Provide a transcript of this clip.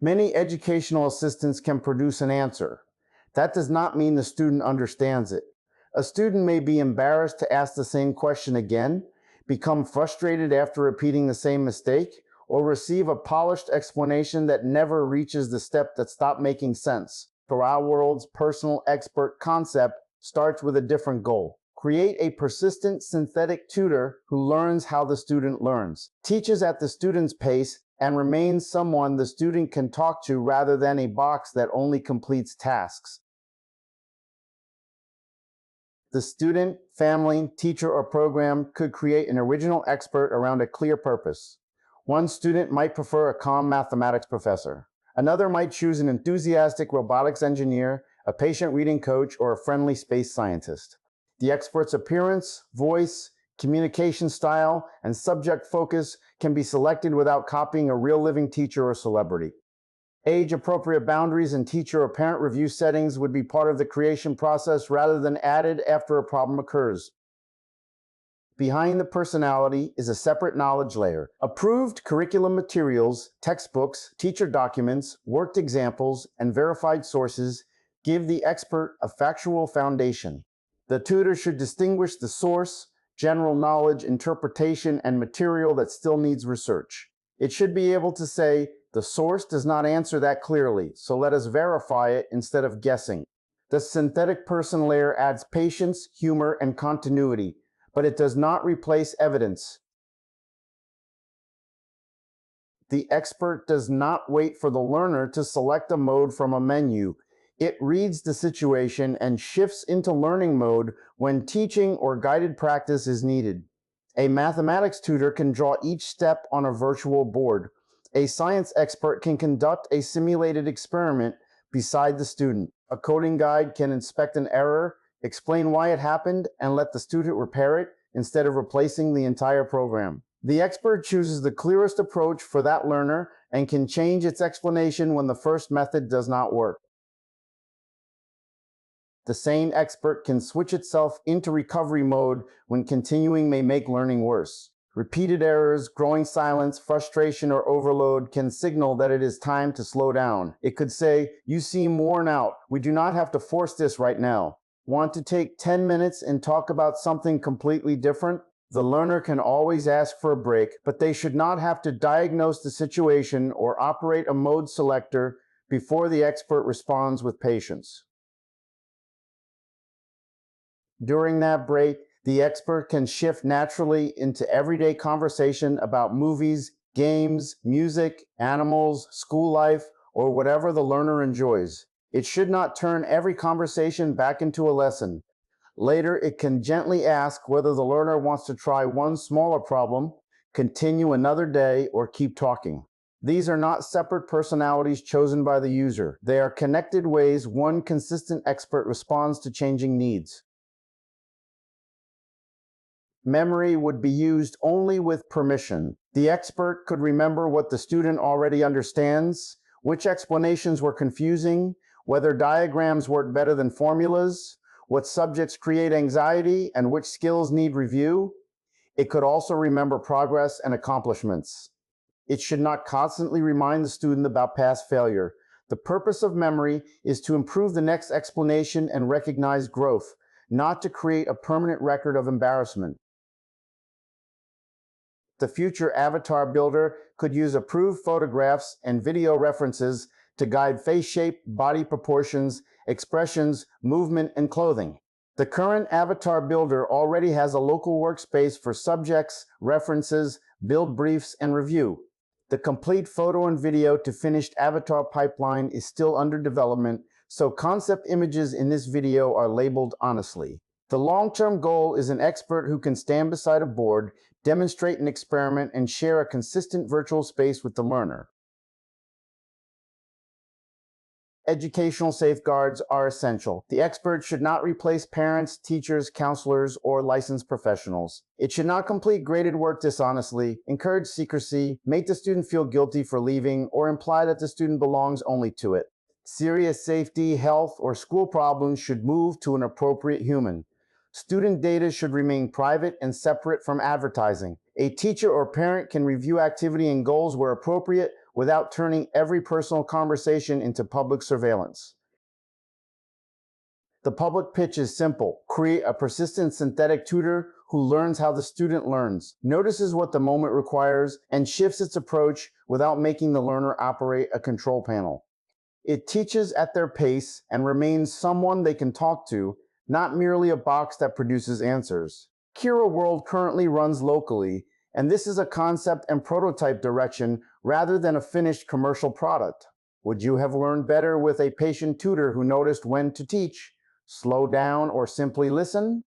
Many educational assistants can produce an answer. That does not mean the student understands it. A student may be embarrassed to ask the same question again, become frustrated after repeating the same mistake, or receive a polished explanation that never reaches the step that stopped making sense. For our world's personal expert concept starts with a different goal. Create a persistent synthetic tutor who learns how the student learns, teaches at the student's pace, and remains someone the student can talk to rather than a box that only completes tasks. The student, family, teacher, or program could create an original expert around a clear purpose. One student might prefer a calm mathematics professor. Another might choose an enthusiastic robotics engineer, a patient reading coach, or a friendly space scientist. The expert's appearance, voice, communication style, and subject focus can be selected without copying a real living teacher or celebrity. Age-appropriate boundaries and teacher or parent review settings would be part of the creation process rather than added after a problem occurs. Behind the personality is a separate knowledge layer. Approved curriculum materials, textbooks, teacher documents, worked examples, and verified sources give the expert a factual foundation. The tutor should distinguish the source, general knowledge, interpretation, and material that still needs research. It should be able to say, the source does not answer that clearly, so let us verify it instead of guessing. The synthetic person layer adds patience, humor, and continuity, but it does not replace evidence. The expert does not wait for the learner to select a mode from a menu. It reads the situation and shifts into learning mode when teaching or guided practice is needed. A mathematics tutor can draw each step on a virtual board. A science expert can conduct a simulated experiment beside the student. A coding guide can inspect an error, explain why it happened, and let the student repair it instead of replacing the entire program. The expert chooses the clearest approach for that learner and can change its explanation when the first method does not work. The same expert can switch itself into recovery mode when continuing may make learning worse. Repeated errors, growing silence, frustration, or overload can signal that it is time to slow down. It could say, "You seem worn out. We do not have to force this right now. Want to take 10 minutes and talk about something completely different?" The learner can always ask for a break, but they should not have to diagnose the situation or operate a mode selector before the expert responds with patience. During that break, the expert can shift naturally into everyday conversation about movies, games, music, animals, school life, or whatever the learner enjoys. It should not turn every conversation back into a lesson. Later, it can gently ask whether the learner wants to try one smaller problem, continue another day, or keep talking. These are not separate personalities chosen by the user. They are connected ways one consistent expert responds to changing needs. Memory would be used only with permission. The expert could remember what the student already understands, which explanations were confusing, whether diagrams work better than formulas, what subjects create anxiety, and which skills need review. It could also remember progress and accomplishments. It should not constantly remind the student about past failure. The purpose of memory is to improve the next explanation and recognize growth, not to create a permanent record of embarrassment. The future avatar builder could use approved photographs and video references to guide face shape, body proportions, expressions, movement, and clothing. The current avatar builder already has a local workspace for subjects, references, build briefs, and review. The complete photo and video to finished avatar pipeline is still under development, so concept images in this video are labeled honestly. The long-term goal is an expert who can stand beside a board, demonstrate an experiment, and share a consistent virtual space with the learner. Educational safeguards are essential. The expert should not replace parents, teachers, counselors, or licensed professionals. It should not complete graded work dishonestly, encourage secrecy, make the student feel guilty for leaving, or imply that the student belongs only to it. Serious safety, health, or school problems should move to an appropriate human. Student data should remain private and separate from advertising. A teacher or parent can review activity and goals where appropriate without turning every personal conversation into public surveillance. The public pitch is simple. Create a persistent synthetic tutor who learns how the student learns, notices what the moment requires, and shifts its approach without making the learner operate a control panel. It teaches at their pace and remains someone they can talk to, not merely a box that produces answers. Kira World currently runs locally, and this is a concept and prototype direction rather than a finished commercial product. Would you have learned better with a patient tutor who noticed when to teach, slow down, or simply listen?